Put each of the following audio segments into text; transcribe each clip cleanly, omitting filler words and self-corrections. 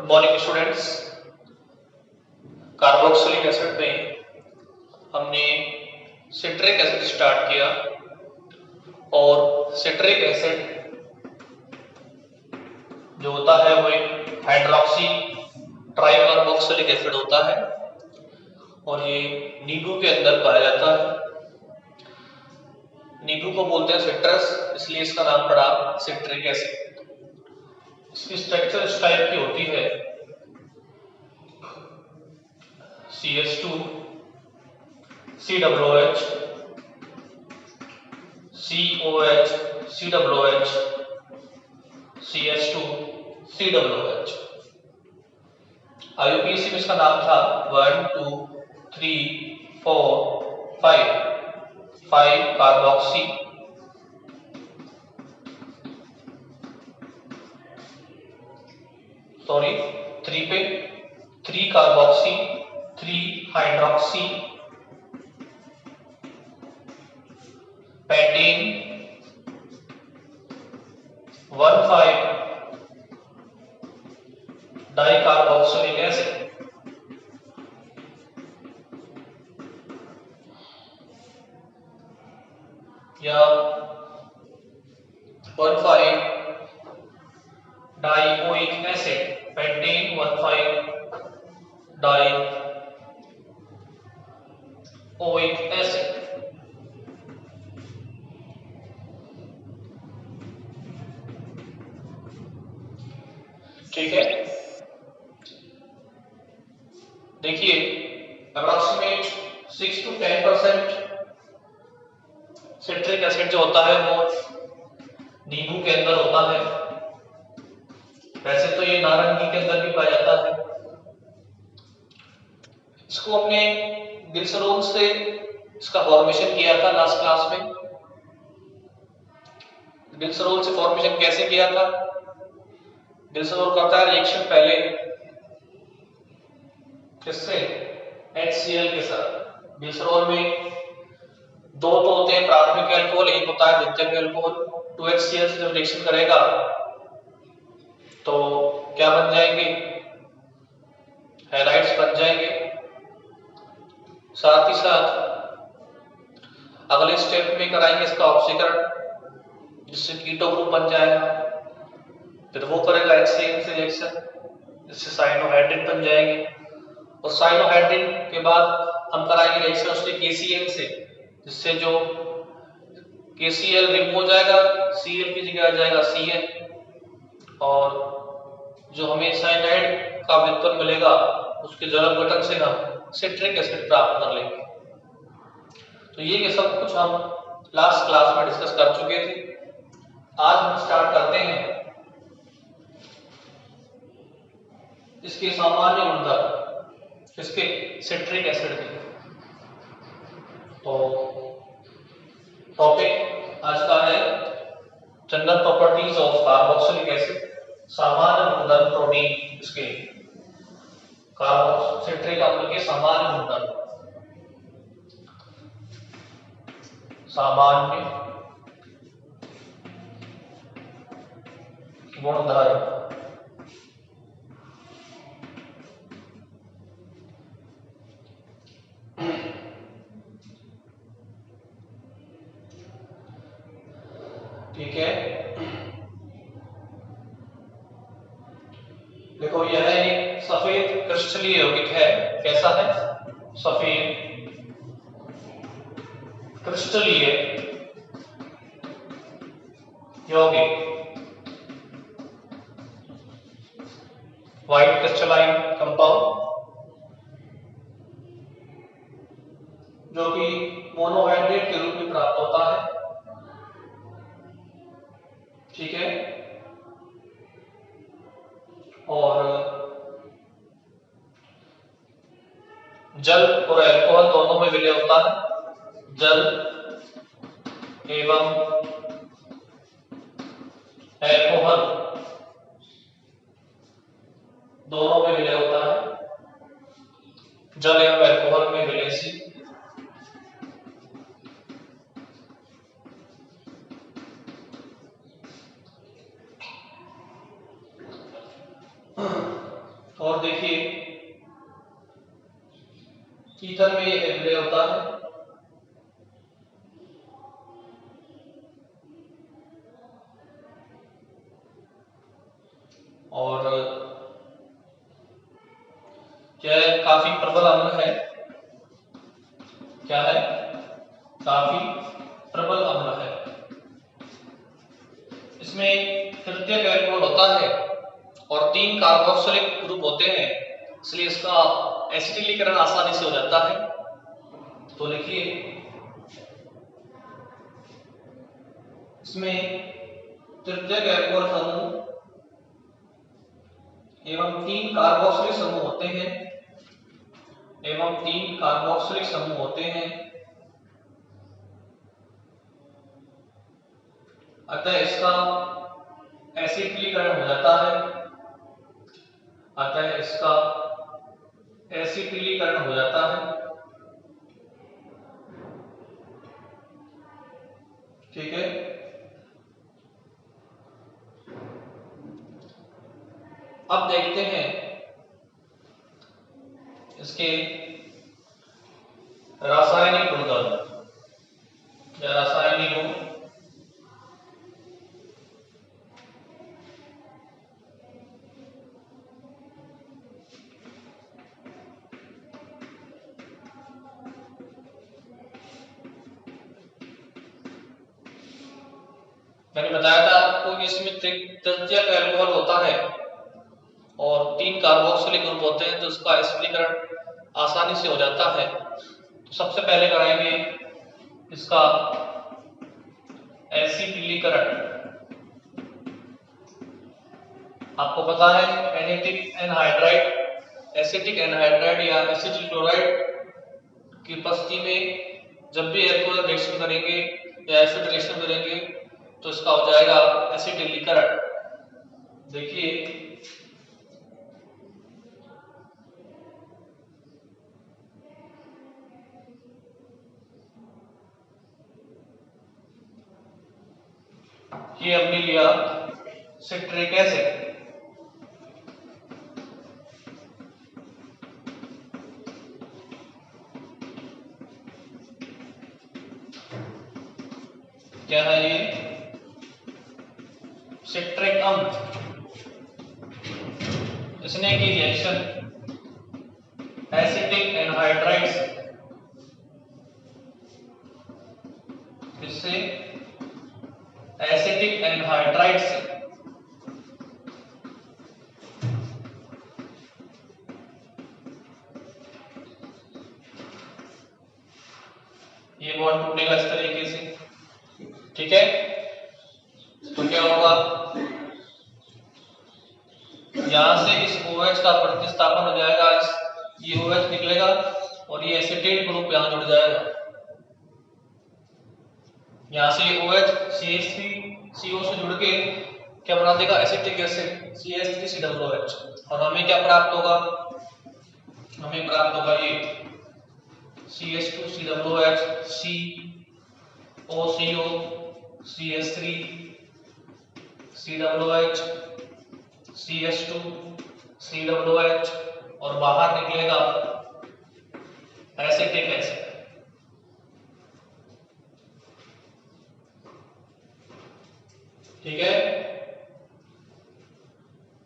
Good morning students. Carboxylic acid में हमने citric acid start किया और सिट्रिक एसिड जो होता है वो एक हाइड्रोक्सी ट्राइकार्बोक्सिलिक एसिड होता है और ये नींबू के अंदर पाया जाता है। नींबू को बोलते हैं सिट्रस, इसलिए इसका नाम पड़ा सिट्रिक एसिड। इसकी स्ट्रक्चर इस टाइप की होती है CH2 COOH COH COOH CH2 COOH। IUPAC में इसका नाम था 1 2 3 4 5 कार्बोक्सी सॉरी 3 पे 3 carboxy 3 hydroxy pentane 1 5 dicarboxylic acid. या 1 5 dioic acid pentane 1 5 dioic acid. ठीक है, देखिए अप्रोक्सीमेट 6 to 10% सिट्रिक एसिड जो होता है वो नींबू के अंदर होता है। वैसे तो ये नारंगी के अंदर भी पाया जाता है। इसको हमने ग्लिसरॉल से इसका फॉर्मेशन किया था लास्ट क्लास में। ग्लिसरॉल से फॉर्मेशन कैसे किया था? ग्लिसरॉल करता है रिएक्शन पहले किससे? HCl के साथ। ग्लिसरॉल में दो तो होते हैं प्राथमिक अल्कोहल, एक होता है द्वितीयक अल्कोहल। 2HCl से जब रिएक्शन करेगा तो क्या बन जाएंगे? हैलाइड्स बन जाएंगे। साथ ही साथ अगले स्टेप में कराएंगे इसका ऑक्सीकरण, जिससे कीटो ग्रुप बन जाएगा। फिर वो करेगा HCl से रिएक्शन, जिससे साइनोहाइड्रिन बन जाएंगे। और साइनोहाइड्रिन के बाद हम कराएंगे रिएक्शन उसके KCl से, जिससे जो KCl रिमूव हो जाएगा, Cl की जगह आ जाएगा Cl। और जो हमें साइनाइड का व्युत्पन्न मिलेगा उसके जल गठन से हम सिट्रिक एसिड प्राप्त कर लेंगे। तो ये सब कुछ हम लास्ट क्लास में डिस्कस कर चुके थे। आज हम स्टार्ट करते हैं इसके सामान्य गुणधर्म, इसके सिट्रिक एसिड के। तो टॉपिक आज का है general properties of carboxylic acid, सामान्य गुणधर्म प्रोटीन इसके सिट्रिक अम्ल के सामान्य गुणधर्म। सामान्य गुणधर्म। ठीक है, देखो यह एक सफेद क्रिस्टलीय यौगिक है। कैसा है? सफेद क्रिस्टलीय यौगिक, व्हाइट क्रिस्टलाइन कंपाउंड, जो कि मोनोहाइड्रेट के रूप में प्राप्त होता है। ठीक है, और जल और अल्कोहल दोनों में विलय होता है। जल एवं अल्कोहल दोनों में विलय होता है। जल एवं अल्कोहल में विलय से देखिए ईथर में ये एब्रे होता है, और क्या है, काफी प्रबल अम्ल है। क्या है? काफी प्रबल अम्ल है। इसमें तृतीयक अल्कोहल होता है और 3 कार्बोक्सिलिक ग्रुप होते हैं, इसलिए इसका एसिटिलीकरण आसानी से हो जाता है। तो लिखिए इसमें तृतीयक अल्कोहल समूह एवं 3 कार्बोक्सिलिक समूह होते हैं, अतः इसका एसिटिलीकरण हो जाता है, ठीक है। अब देखते हैं इसके रासायनिक गुणधर्म या रासायनिक गुण। मैंने बताया था आपको कि इसमें तृतीयक अल्कोहल होता है और 3 कार्बोक्सिलिक ग्रुप होते हैं, तो इसका एसिटिलीकरण आसानी से हो जाता है। तो सबसे पहले कराएंगे इसका एसिटिलीकरण। आपको पता है एसिटिक एनहाइड्राइड या एसिटिल क्लोराइड की उपस्थिति में जब भी अल्कोहल रिएक्शन करेंगे या एसिड रिएक्शन करेंगे तो इसका हो जाएगा एसिटिलीकरण। देखिए ये हमने लिया सिट्रिक एसिड, क्या है ये? सिट्रिक अम्ल। इसने की रिएक्शन एसिटिक एनहाइड्राइड से, इससे एसिटिक एनहाइड्राइड से ये बॉन्ड टूटेगा इस तरीके से, ठीक है। तो क्या होगा, यहां से इस OH का प्रतिस्थापन हो जाएगा, ये OH निकलेगा और ये एसिटेट ग्रुप यहां जुड़ जाएगा। यहां से ये OH CH3CO से जुड़ के क्या बना देगा, एसिटिक एसिड CH3COOH, और हमें क्या प्राप्त होगा, हमें प्राप्त होगा ये CH2COOH COCO CH3COOH CH2COOH और बाहर निकलेगा एसिटिक एसिड। ठीक है,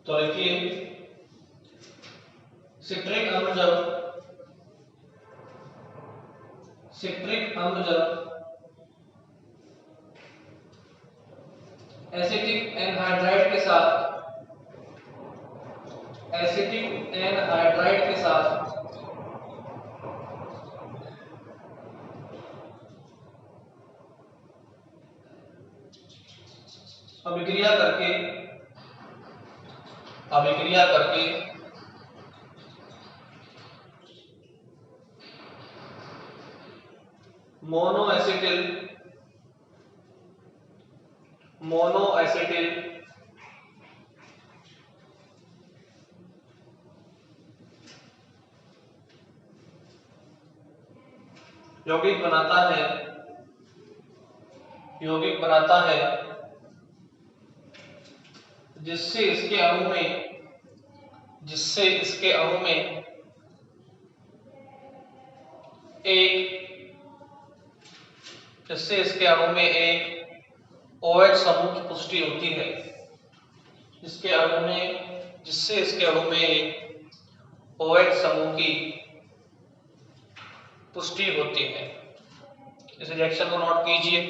तो देखिए सिट्रिक अम्ल जब एसिटिक एनहाइड्राइड के साथ अभिक्रिया करके मोनोएसिटिल यौगिक बनाता है जिससे इसके अणु में जिससे इसके अणु में एक OH समूह की पुष्टि होती है। जिससे इसके अणु में एक OH समूह की पुष्टि होती है। इस रिएक्शन को नोट कीजिए।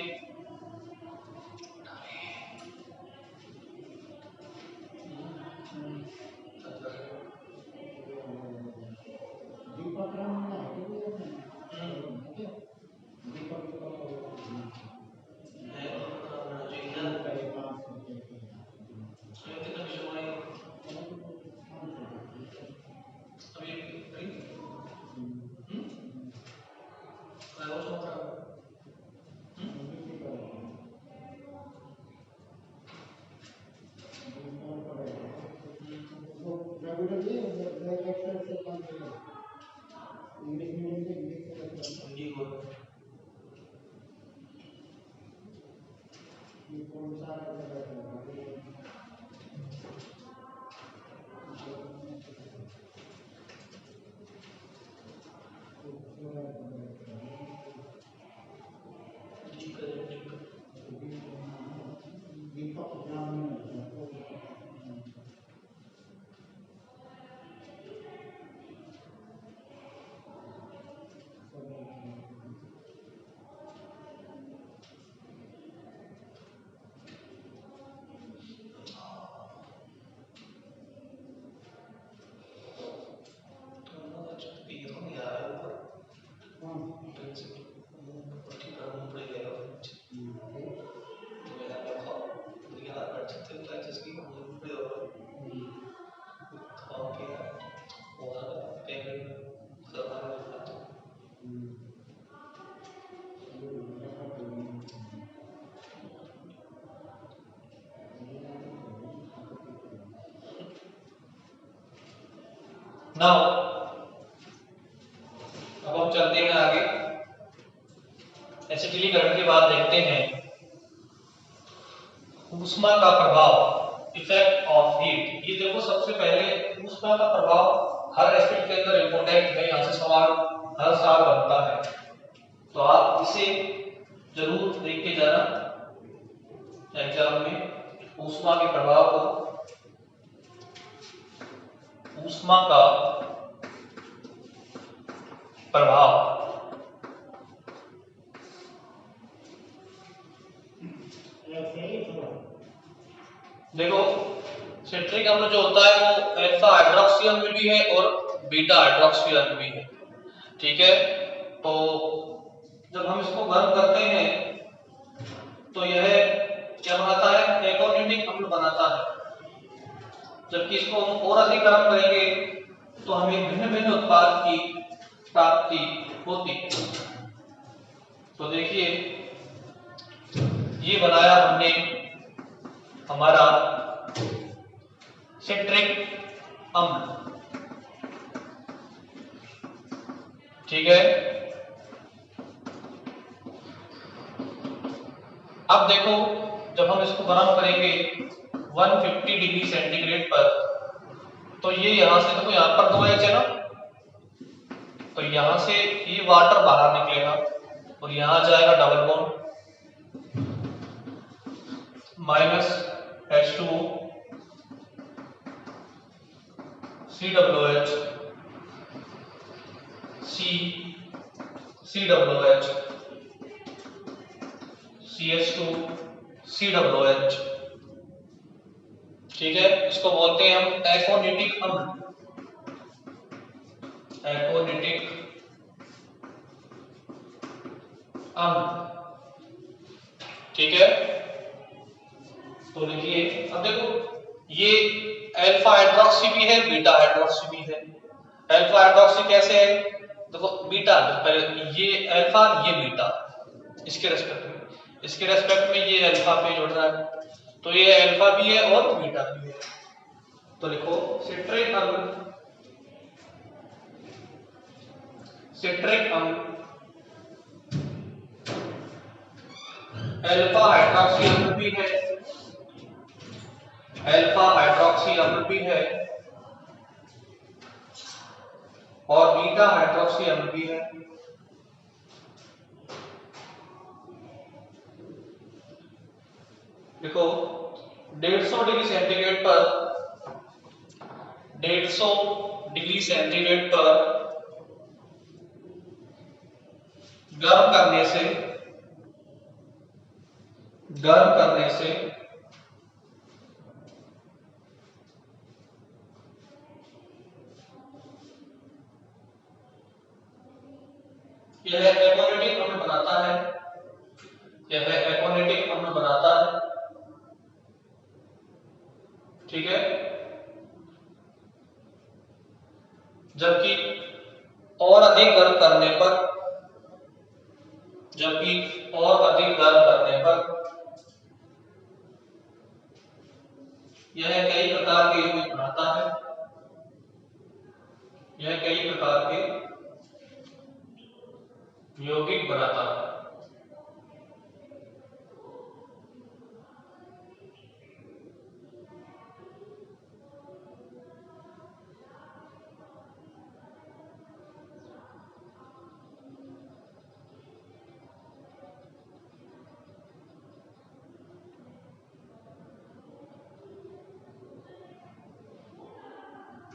नाउ अब हम चलते हैं आगे। एसिटिलीकरण के बाद देखते हैं ऊष्मा का प्रभाव, इफेक्ट ऑफ हीट। ये देखो सबसे पहले ऊष्मा का प्रभाव हर एसिड के अंदर इंपॉर्टेंट है, यहाँ से सवाल हर साल बनता है, तो आप इसे जरूर देख के जाना एग्जाम में। ऊष्मा के प्रभाव को, ऊष्मा का प्रभाव, देखो सिट्रिक अम्ल जो होता है वो अल्फा हाइड्रोक्सी अम्ल भी है और बीटा हाइड्रोक्सी अम्ल भी है, ठीक है। तो जब हम इसको गर्म करते हैं तो यह क्या बनाता है, एकोनिटिक अम्ल बनाता है। जबकि इसको हम और अधिक गर्म करेंगे तो हमें भिन्न भिन्न उत्पाद की प्राप्ति होती है। तो देखिए ये बनाया हमने हमारा सिट्रिक अम्ल, ठीक है। अब देखो जब हम इसको गर्म करेंगे 150 डिग्री सेंटीग्रेड पर, तो ये यहां से देखो यहां पर 2H है ना, तो यहां से ये वाटर बाहर निकलेगा और यहां जाएगा double bond -H2O COOH COOH CH2 COOH, ठीक है। इसको बोलते हैं हम एकोनिटिक अम्ल, एकोनिटिक अम्ल, ठीक है। तो लिखिए, अब देखो ये अल्फा हाइड्रोक्सी भी है, बीटा हाइड्रोक्सी भी है। अल्फा हाइड्रोक्सी कैसे है, देखो बीटा, पहले ये अल्फा ये बीटा, इसके रेस्पेक्ट में ये अल्फा पे जुड़ रहा है, तो ये अल्फा भी है और बीटा भी है। तो लिखो सिट्रिक अम्ल, सिट्रिक अम्ल अल्फा हाइड्रोक्सी अम्ल भी है, अल्फा हाइड्रोक्सी अम्ल भी है और बीटा हाइड्रोक्सी अम्ल भी है। देखो 150 डिग्री सेंटीग्रेड पर 150 डिग्री सेंटीग्रेड पर गर्म करने से यह एकोनिटिक अम्ल बनाता है। ठीक है। जबकि और अधिक गर्म करने पर यह कई प्रकार के यौगिक बनाता है।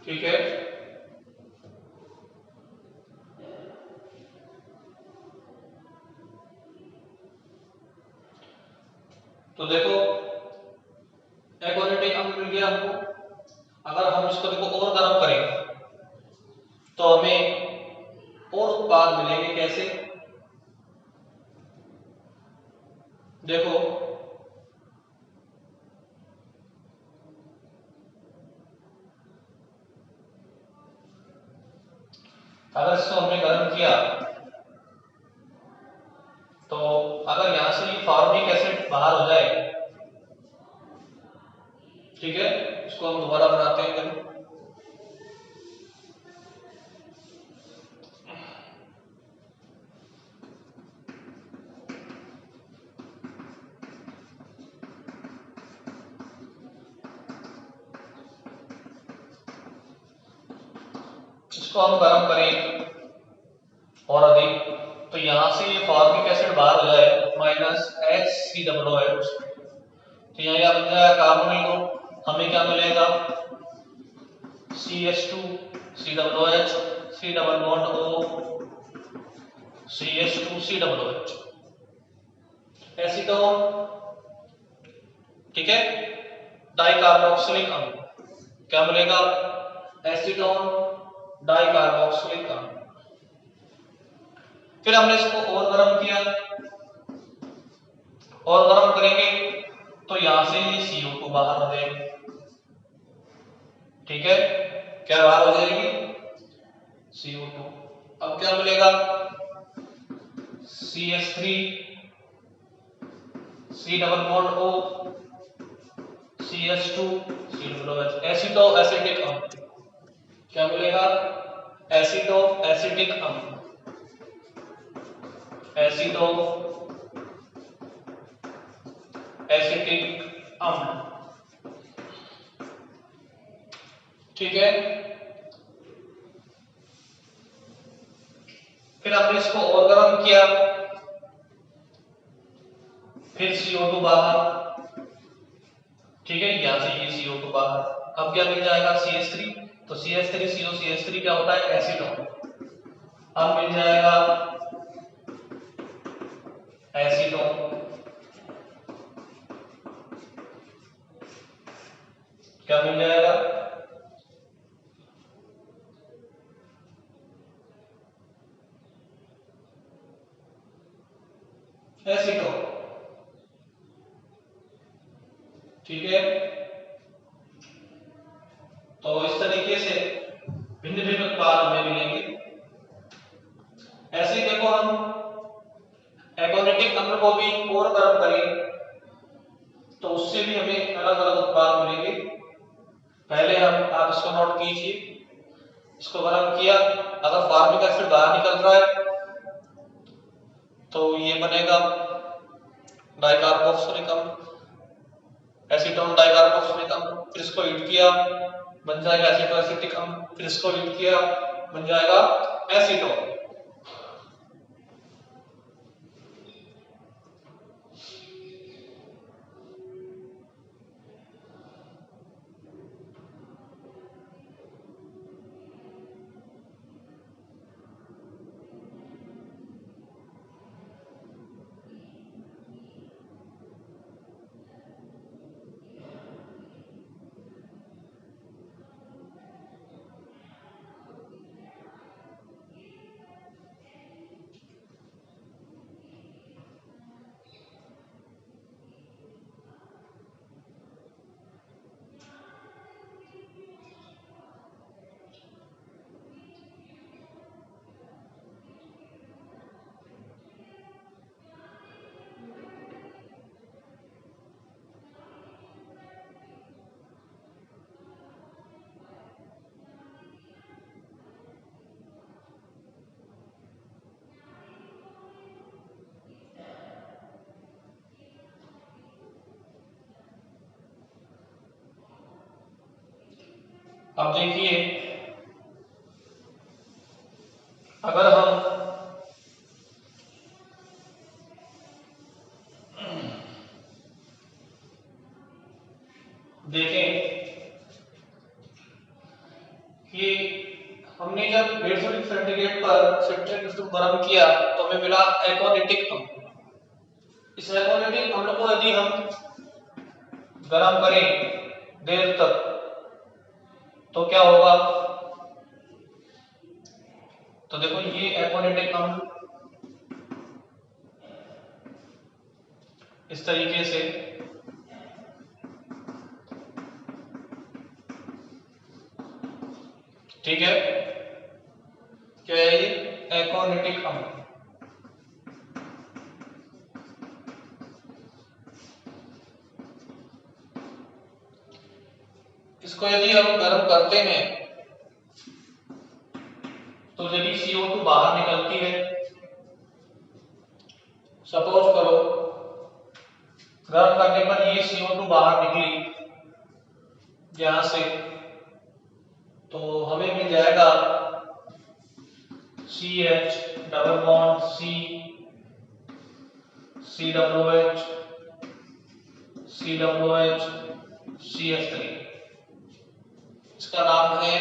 ठीक है। तो देखो एकोनिटिक अम्ल मिल गया हमको। अगर हम इसको देखो और गर्म करें तो हमें और उत्पाद मिलेंगे। कैसे? देखो अगर इसको हमने गर्म किया तो अगर यहां से ये फॉर्मिक एसिड बाहर हो जाए, ठीक है, इसको हम दोबारा बनाते हैं। देखो इसको हम गर्म करें और अधिक, तो यहां से ये फॉर्मिक एसिड बाहर हो जाए -HCOOH, तो यहाँ क्या बन जाएगा कार्बोनिल ग्रुप। हमें क्या मिलेगा? CH2 COOH C double bond O CH2 COOH acetone. ठीक है, डाइकार्बोक्सिलिक अम्ल क्या मिलेगा? एसीटोन डाइकार्बोक्सिलिक अम्ल। फिर हमने इसको और गर्म किया, और गर्म करेंगे तो यहां से CO2 बाहर हो जाएगी। ठीक है, क्या बाहर हो जाएगी? CO2। अब क्या मिलेगा? CH3 C double bond O CH2 COOH एसिटो acetic अम्ल। क्या मिलेगा? एसिटो एसिटिक अम्ल। एसिटो एसिटिक अम्ल। ठीक है, फिर हमने इसको और गर्म किया, फिर CO2 बाहर। ठीक है, यहां से ये CO2 बाहर। अब क्या मिल जाएगा? CH3। तो CH3 CO CH3 क्या होता है? एसीटोन। अब मिल जाएगा एसीटोन। क्या मिल जाएगा? एसीटोन। ठीक है, तो इस तरीके से भिन्न भिन्न उत्पाद हमें मिलेंगे। ऐसे ही देखो हम एकोनिटिक अम्ल को भी और गर्म करें तो उससे भी हमें अलग अलग उत्पाद मिलेंगे। पहले आप इसको नोट कीजिए, इसको गर्म किया, अगर फॉर्मिक एसिड बाहर निकल रहा है तो ये बनेगा डाइकार्बोक्सिलिक अम्ल, एसीटोन डाइकार्बोक्सिलिक अम्ल। फिर इसको हीट किया, बन जाएगा एसिटो एसिटिक अम्ल। फिर इसको हीट किया, बन जाएगा एसीटोन। अब देखिए, अगर हम देखें कि हमने जब 150 डिग्री सेंटीग्रेड पर सिट्रिक एसिड गर्म किया तो हमें मिला एकोनिटिक अम्ल। इस एकोनिटिक अम्ल को यदि हम गर्म करें देर तक तो क्या होगा? तो देखो ये एकोनिटिक अम्ल इस तरीके से ठीक है, क्या है ये? एकोनिटिक अम्ल। इसको यदि हम गर्म करते हैं तो यदि CO2 बाहर निकलती है, सपोज करो गर्म करने पर ये CO2 बाहर निकली यहां से, तो हमें मिल जाएगा CH double bond COOH COOH CH3। इसका नाम है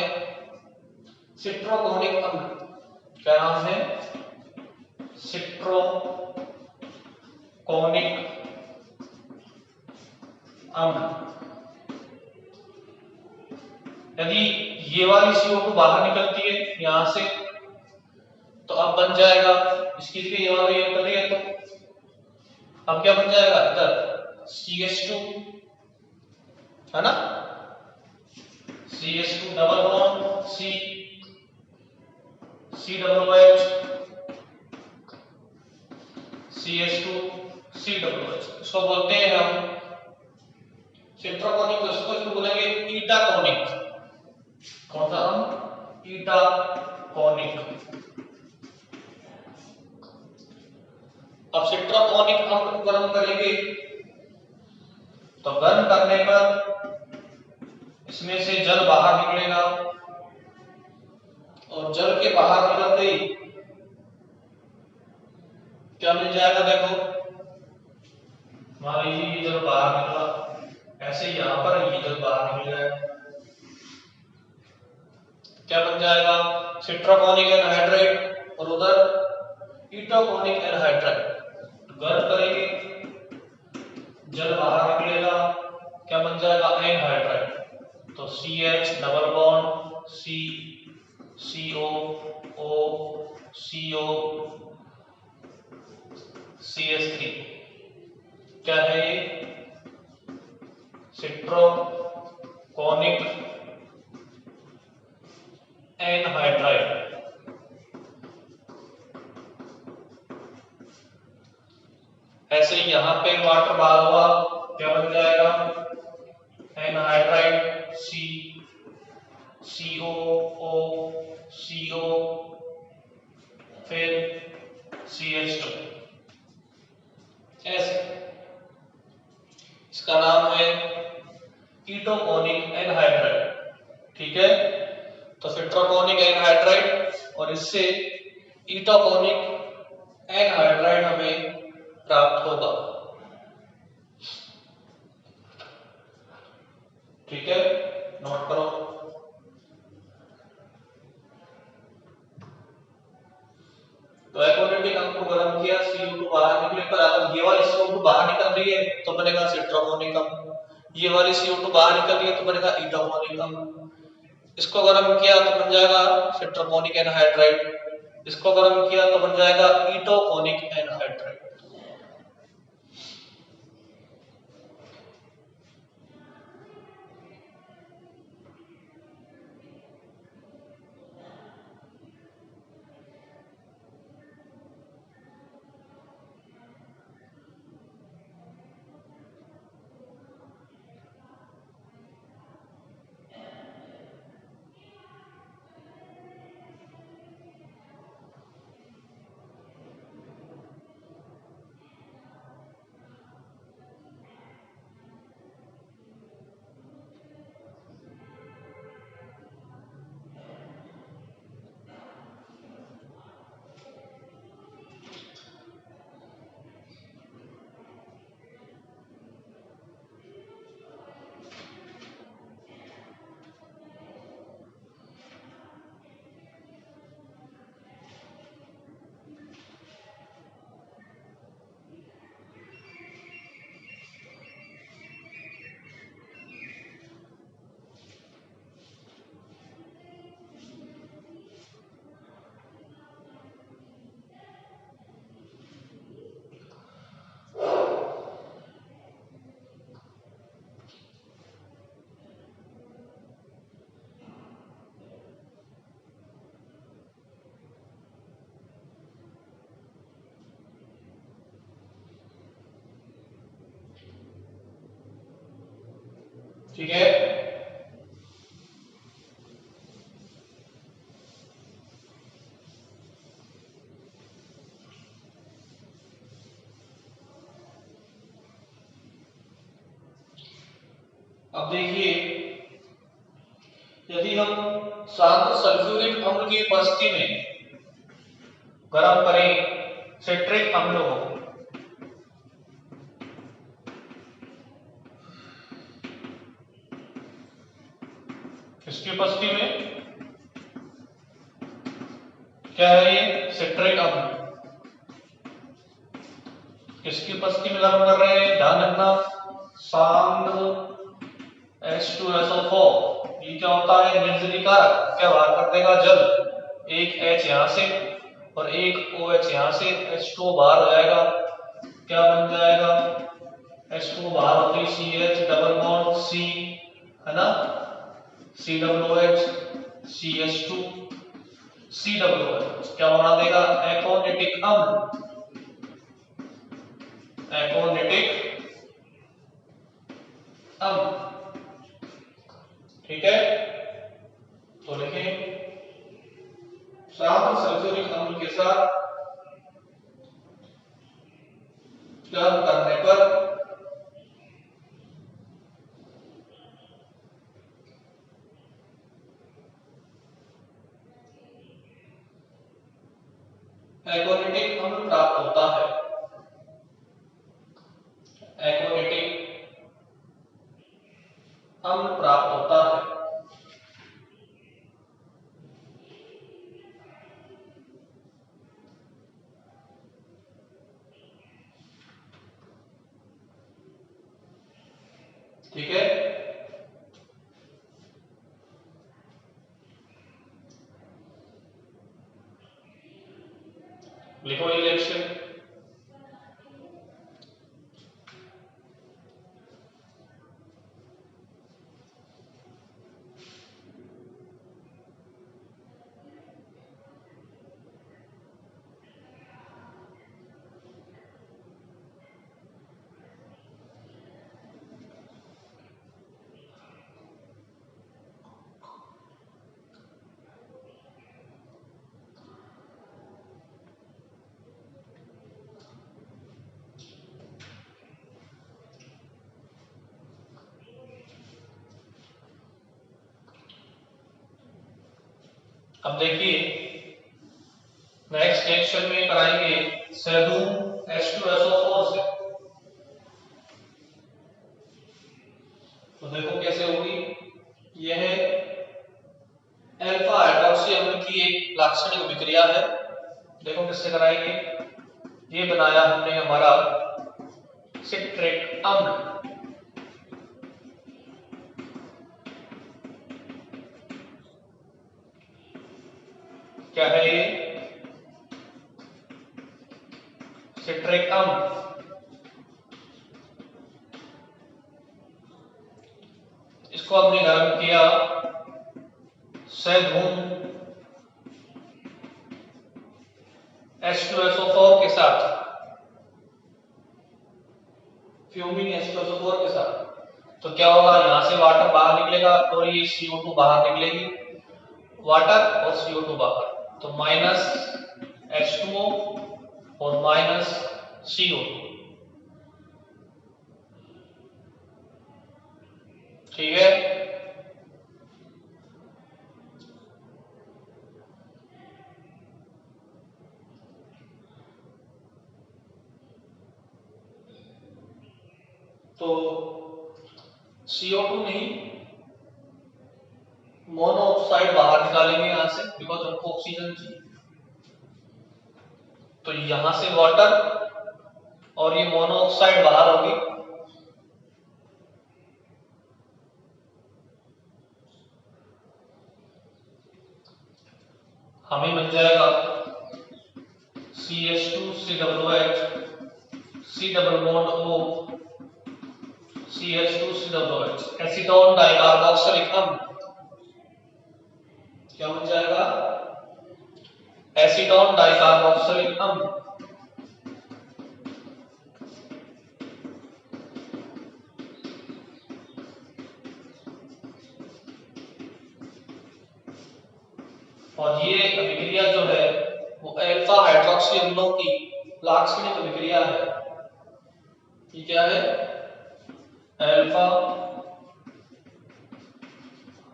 सिट्रोकोनिक अम्ल। क्या नाम है? सिट्रोकोनिक अम्ल। यदि ये वाली CO2 बाहर निकलती है यहां से तो अब बन जाएगा, इसकी जगह ये वाला ये निकल रही है तो अब क्या बन जाएगा? इधर CH2 है ना, CH2 double bond COOH CH2 COOH। इसको बोलते हैं हम सिट्रोकोनिक। इसको बोलेंगे ईटाकोनिक। कौन सा? हम ईटाकोनिक। अब सिट्रोकोनिक अम्ल को गर्म करेंगे तो गर्म करने पर इसमें से जल बाहर निकलेगा और जल के बाहर निकलते ही क्या मिल जाएगा? देखो मान लीजिए ये जल बाहर निकला, ऐसे यहां पर ये जल बाहर निकल जाएगा। क्या बन जाएगा? सिट्रोकोनिक एनहाइड्राइड और उधर ईटोकोनिक एनहाइड्राइड। गर्म करेंगे जल बाहर निकलेगा, क्या बन जाएगा? एनहाइड्राइड। तो CH double bond CO CH3। क्या है ये? सिट्रोकोनिक एनहाइड्राइड। ऐसे ही यहां पे वाटर बाहर हुआ, क्या बन जाएगा? एनहाइड्राइड CO फिर CH2। ऐसे इसका नाम है कीटोकोनिक एनहाइड्राइड। ठीक है, तो सिट्रोकोनिक एनहाइड्राइड और इससे ईटोकोनिक एनहाइड्राइड हमें प्राप्त होगा। ठीक है, नोट करो। तो एक्वानेटिक अम्ल को गर्म किया, CO2 बाहर निकले, पर अगर ये वाली CO2 बाहर निकल रही है तो बनेगा सिट्रोकोनिक अम्ल, ये वाली CO2 बाहर निकल रही है तो बनेगा ईटोकोनिक अम्ल। इसको गर्म किया तो बन जाएगा सिट्रोकोनिक एनहाइड्राइड, इसको गर्म किया तो बन जाएगा ईटोकोनिक एनहाइड्राइड। ठीक है, अब देखिए, यदि हम शांत सल्फ्यूरिक अम्ल की उपस्थिति में गर्म करें सिट्रिक अम्ल को, इसकी उपस्थिति में क्या है, ये सिट्रिक अम्ल, किसकी उपस्थिति में गर्म कर रहे हैं, ध्यान रखना, शांत H2SO4, ये क्या होता है, निर्जलीकारक, क्या बाहर कर देगा, जल, एक H यहां से और एक OH यहां से, H2O बाहर हो जाएगा, क्या बन जाएगा, H2O बाहर होती है CH डबल बॉन्ड C, है ना, COOH CH2 COOH, क्या बना देगा, एक्वानेटिक अम्ल, एक्वानेटिक अम्ल। ठीक है, तो लिखें, शांत सल्फ्यूरिक अम्ल के साथ गर्म करने पर एक्वानेटिक अम्ल प्राप्त होता है, एक्वानेटिक अम्ल प्राप्त होता है। ठीक है, लिखो रिएक्शन, अब देखिए नेक्स्ट रिएक्शन में कराएंगे सेडूम H2SO4 से। तो देखो कैसे होगी, यह अल्फा हाइड्रोक्सी अम्ल की एक लाक्षणिक अभिक्रिया है। देखो किससे कराएंगे, ये बनाया हमने हमारा सिट्रिक अम्ल। क्या है ये, सिट्रिक अम्ल। इसको हमने गर्म किया सेडूम H2SO4 के साथ, फ्यूमिंग H2SO4 के साथ। तो क्या होगा, यहां से वाटर बाहर निकलेगा और ये CO2 बाहर निकलेगी, वाटर और CO2 बाहर, तो माइनस H2O और माइनस CO2। ठीक है, तो CO2 नहीं, मोनोऑक्साइड बाहर निकालेंगे यहां से, बिकॉज हमको ऑक्सीजन चाहिए। तो यहां से वाटर और ये मोनोऑक्साइड बाहर होगी, हमें मिल जाएगा CH2COOH, C double bond O, CH2COOH, acetone dicarboxylic अम्ल। क्या बन जाएगा, एसीटोन डाइकार्बोक्सिलिक अम्ल। और ये अभिक्रिया जो है वो अल्फा हाइड्रोक्सी अम्लों की लाक्षणिक अभिक्रिया है। ये क्या है, अल्फा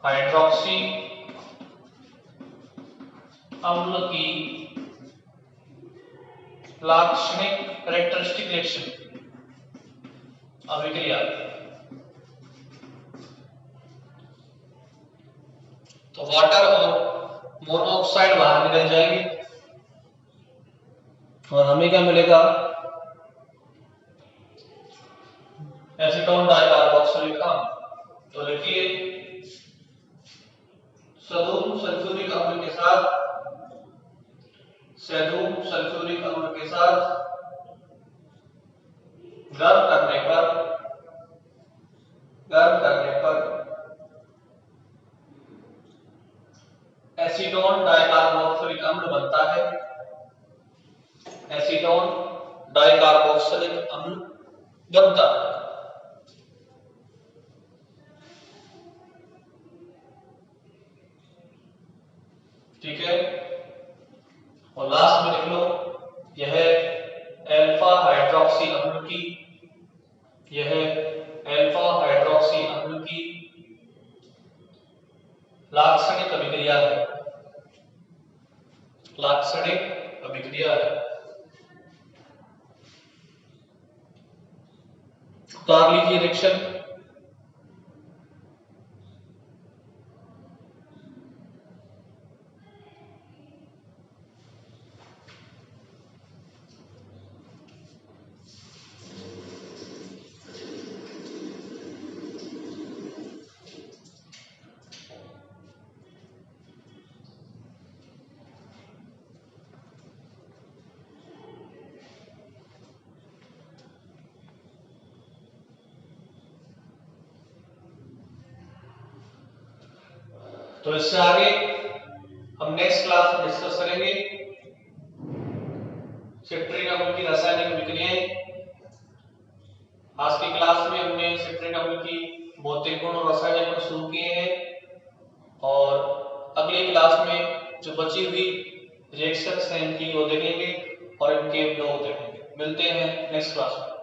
हाइड्रोक्सी अम्ल की लाक्षणिक कैरेक्टरिस्टिक रिएक्शन अभिक्रिया। तो वाटर और मोनोऑक्साइड बाहर निकल जाएंगे और हमें क्या मिलेगा, एसीटोन डाइकार्बोक्सिलिक अम्ल। तो देखिए सदूम सल्फ्यूरिक अम्ल के साथ, सदूम सल्फ्यूरिक अम्ल के साथ गर्म करने पर एसीटोन डाइकार्बोक्सिलिक अम्ल बनता है, एसीटोन डाइकार्बोक्सिलिक अम्ल बनता है। ठीक है, और लास्ट में लिख लो, यह अल्फा हाइड्रोक्सी अम्ल की, यह अल्फा हाइड्रोक्सी अम्ल की लाक्षणिक अभिक्रिया है, लाक्षणिक अभिक्रिया है। उतार लीजिए रिएक्शन। तो इससे आगे हम नेक्स्ट क्लास में डिस्कस करेंगे सिट्रिक अम्ल की रासायनिक अभिक्रियाएं। आज की क्लास में हमने सिट्रिक अम्ल की भौतिक गुण और रासायनिक गुण शुरू किए हैं और अगली क्लास में जो बची हुई रिएक्शंस हैं इनकी वो देखेंगे और इनके प्रयोग देखेंगे। मिलते हैं नेक्स्ट क्लास में।